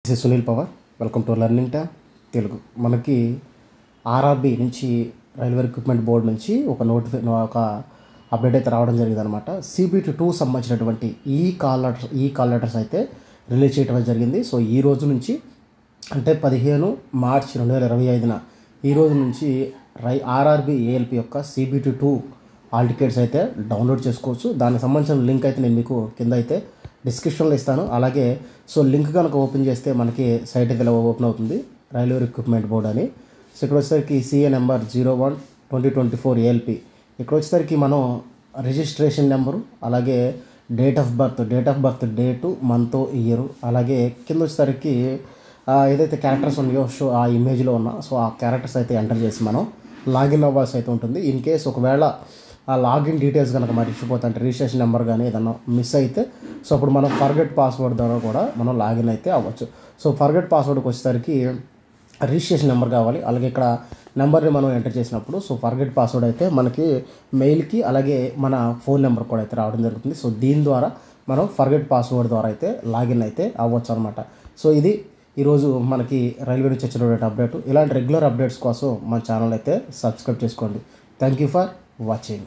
This is Sunil power. Welcome to learning tab Telugu. మనకి RRB నుంచి railway recruitment board నుంచి ఒక అప్డేట్ అయితే రావడం జరిగింది అనమాట. CBT2 సంబంధించినటువంటి ఈ కాల్ లెటర్స్ అయితే రిలీజ్ చేయడం జరిగింది. సో ఈ రోజు నుంచి అంటే 15 మార్చి 2025 ఈ రోజు నుంచి ఆర్ఆర్బి ఏఎల్పి యొక్క CBT2 హాల్ టికెట్స్ అయితే డౌన్లోడ్ చేసుకోవచ్చు. దానికి సంబంధించిన లింక్ అయితే నేను మీకు కింద అయితే డిస్క్రిప్షన్లో ఇస్తాను. అలాగే సో లింక్ కనుక ఓపెన్ చేస్తే మనకి సైట్ అయితే ఇలా ఓపెన్ అవుతుంది, రైల్వే రిక్రూట్మెంట్ బోర్డ్ అని. సో ఇక్కడ వచ్చేసరికి CA నెంబర్ 01/2024 ALP. ఇక్కడ వచ్చేసరికి మనం రిజిస్ట్రేషన్ నెంబరు, అలాగే date of birth date, month, year, అలాగే కింద వచ్చేసరికి ఏదైతే క్యారెక్టర్స్ ఉన్నాయో షో ఆ ఇమేజ్లో ఉన్న సో ఆ క్యారెక్టర్స్ అయితే ఎంటర్ చేసి మనం లాగిన్ అవ్వాల్సి అయితే ఉంటుంది. ఇన్ కేస్ ఒకవేళ ఆ లాగిన్ డీటెయిల్స్ కనుక మర్చిపోతే అంటే రిజిస్ట్రేషన్ నెంబర్ కానీ ఏదన్నా మిస్ అయితే సో అప్పుడు మనం ఫర్గెట్ పాస్వర్డ్ ద్వారా కూడా మనం లాగిన్ అయితే అవ్వచ్చు. సో ఫర్గెట్ పాస్వర్డ్కి వచ్చేసరికి రిజిస్ట్రేషన్ నెంబర్ కావాలి. అలాగే ఇక్కడ నెంబర్ని మనం ఎంటర్ చేసినప్పుడు సో ఫర్గెట్ పాస్వర్డ్ అయితే మనకి మెయిల్కి అలాగే మన ఫోన్ నెంబర్ కూడా అయితే రావడం జరుగుతుంది. సో దీని ద్వారా మనం ఫర్గెట్ పాస్వర్డ్ ద్వారా అయితే లాగిన్ అయితే అవ్వచ్చు అనమాట. సో ఇది ఈరోజు మనకి రైల్వే నుంచి వచ్చినటువంటి అప్డేట్. ఇలాంటి రెగ్యులర్ అప్డేట్స్ కోసం మన ఛానల్ అయితే సబ్స్క్రైబ్ చేసుకోండి. Thank you for watching.